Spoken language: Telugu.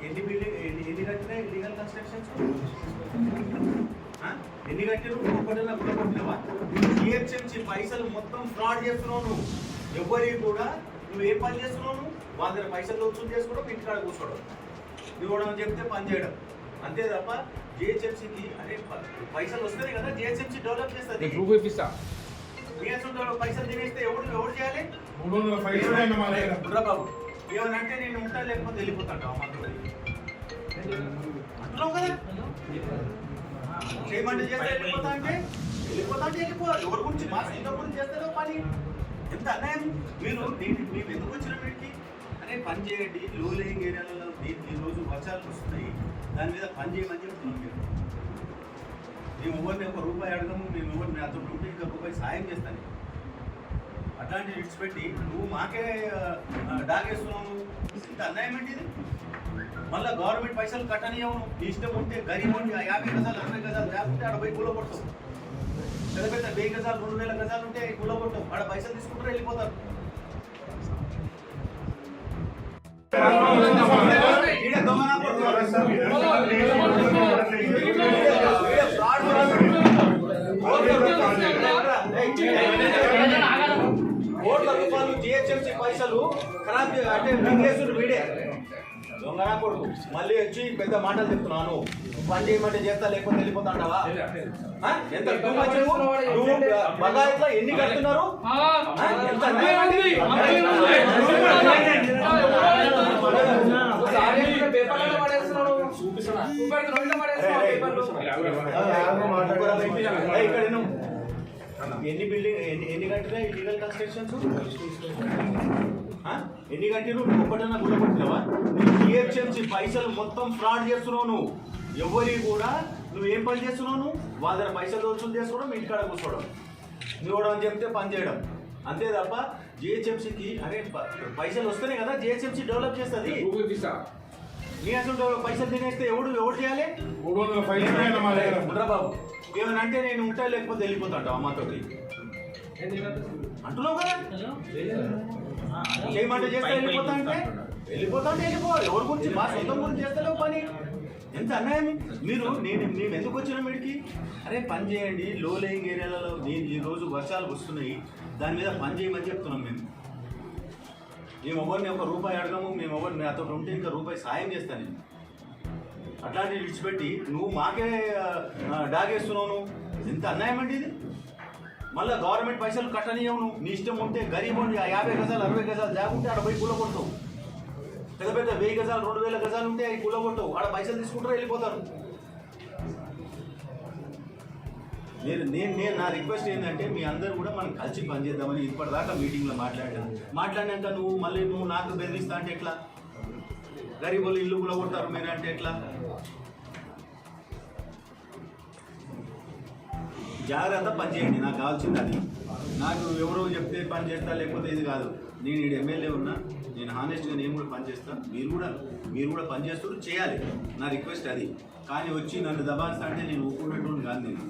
ఎన్ని బిల్డింగ్ ఎన్ని కట్టినా ఇల్లీగల్ కన్స్ట్రక్షన్స్ ఎన్ని కట్టినా ఒకటినా కూడా కొట్టినవా? జిహెచ్ఎంసీ పైసలు మొత్తం ఫ్రాడ్ చేస్తున్నావు నువ్వు. ఎవరికి కూడా నువ్వు ఏ పని చేస్తున్నావు? వాళ్ళ దగ్గర పైసలు వసూలు చేసుకోవడం, ఇంటికాడ కూర్చోవడం, ఇవ్వడం చెప్తే పని చేయడం అంతే తప్ప జిహెచ్ఎంసీకి అంటే పైసలు వస్తాయి కదా, జిహెచ్ఎంసీ డెవలప్ చేస్తుంది. పైసలు తినేస్తే ఎవరు చేయాలి? బాబు ఏమనంటే నేను ఉంటా లేకపోతే వెళ్ళిపోతాడు అంటున్నావు కదా. చేయమంటే చేస్తే వెళ్ళిపోతా అంటే వెళ్ళిపోవాలి. ఎవరి గురించి మా సొంత గురించి చేస్తారో పని. ఎంత అన్యాయం! మీరు ఎందుకు వచ్చిన వీటికి అనే పని చేయండి. లో లేయింగ్ ఏరియాలలో ఈ రోజు వర్షాలు వస్తున్నాయి, దాని మీద పని చేయమని చెప్తున్నాం. మేము ఎవరిని ఒక రూపాయి అడగము, మేము ఎవరిని నాతో ఉంటే ఇంకా రూపాయి సాయం చేస్తాను. అట్లాంటివి విడిచిపెట్టి నువ్వు మాకే డాగేస్తున్నావు. ఇంత అన్యాయం ఏంటి ఇది? మళ్ళీ గవర్నమెంట్ పైసలు కట్టనియవు. నీ ఇష్టం ఉంటే గరీబ్ ఉంటే 50 గజాలు 60 గజాలు లేకుంటే ఆడ పోయి కూలగొడతావు. పెద్ద పెద్ద 1000 గజాలు 2000 గజాలు ఉంటే కూలగొడతావు. ఆడ పైసలు తీసుకుంటారు, వెళ్ళిపోతారు. కోట్ల రూపాయలు జిహెచ్ఎంసీ పైసలు ఖరాబ్ అంటే మింగేసుడు వీడే దొంగనా కొడుకు. మళ్ళీ వచ్చి పెద్ద మాటలు చెప్తున్నాను. పని చేయమంటే చేస్తా లేకపోతే వెళ్ళిపోతాంటావా? ఎంత నువ్వు బగాయిట్లో ఎన్ని కడుతున్నారు? ఎంత ఎన్ని బిల్డింగ్ ఎన్ని కట్టినా ఇల్లీగల్ కన్స్ట్రక్షన్స్ ఎన్ని కట్టినా ఒకటన్నా గుళ్ళ కొట్టినావా? జిహెచ్ఎంసీ పైసలు మొత్తం ఫ్రాడ్ చేస్తున్నావు నువ్వు. ఎవరి కూడా నువ్వు ఏం పని చేస్తున్నావు? వాళ్ళ దగ్గర పైసలు వసూలు చేసుకోవడం, ఇంటికాడ కూర్చోవడం, నువ్వు అని చెప్తే పని చేయడం అంతే తప్ప జిహెచ్ఎంసీకి అరే పైసలు వస్తేనే కదా జిహెచ్ఎంసీ డెవలప్ చేస్తుంది. నీ అసలు పైసలు తినేస్తే ఎవరు చేయాలి? బాబు ఏమనంటే నేను ఉంటా లేకపోతే వెళ్ళిపోతాంట అమ్మతోటి అంటున్నావు కదా. చేయమంటే చేస్తే వెళ్ళిపోతా అంటే వెళ్ళిపోవాలి. ఎవరి గురించి మా సొంతం గురించి చేస్తలేవు పని. ఎంత అన్యాయం! మేము ఎందుకు వచ్చినాం వీడికి? అరే పని చేయండి. లో లేయింగ్ ఏరియాలలో ఈ రోజు వర్షాలు వస్తున్నాయి, దాని మీద పని చేయమని చెప్తున్నాం. మేము ఎవరిని ఒక రూపాయి అడగము, మేము ఎవరిని నాతో ఉంటే ఇంకా రూపాయి సాయం చేస్తాను. నేను అట్లాంటివి విడిచిపెట్టి నువ్వు మాకే డాగేస్తున్నావు. ఎంత అన్యాయం అండి ఇది? మళ్ళీ గవర్నమెంట్ పైసలు కట్టనియవు. నువ్వు నీ ఇష్టం ఉంటే గరీబ్ ఉండి 50 గజాలు 60 గజాలు లేకుంటే ఆడ పోయి కూలగొడతావు. పెద్ద పెద్ద 1000 గజాలు 2000 గజాలు ఉంటే అవి కూలగొడతావు. ఆడ పైసలు తీసుకుంటారు, వెళ్ళిపోతారు. నేను నా రిక్వెస్ట్ ఏంటంటే మీ అందరూ కూడా మనం కలిసి పనిచేద్దామని ఇప్పటిదాకా మీటింగ్లో మాట్లాడినాక నువ్వు నాకు బెదిరిస్తా అంటే ఎట్లా? గరీబులు ఇల్లు కూడా కొడతారు మీరు అంటే ఎట్లా? జాగ్రత్త పని చేయండి. నాకు కావాల్సింది అది. నాకు ఎవరో చెప్తే పని చేస్తా లేకపోతే ఇది కాదు. నేను ఇక్కడ ఎమ్మెల్యే ఉన్నా, నేను హానెస్ట్గా నేను కూడా పని చేస్తాను. మీరు కూడా పని చేస్తూ చేయాలి. నా రిక్వెస్ట్ అది. కానీ వచ్చి నన్ను దబాయిస్తా అంటే నేను ఒప్పుకున్నట్టు కాదు. నేను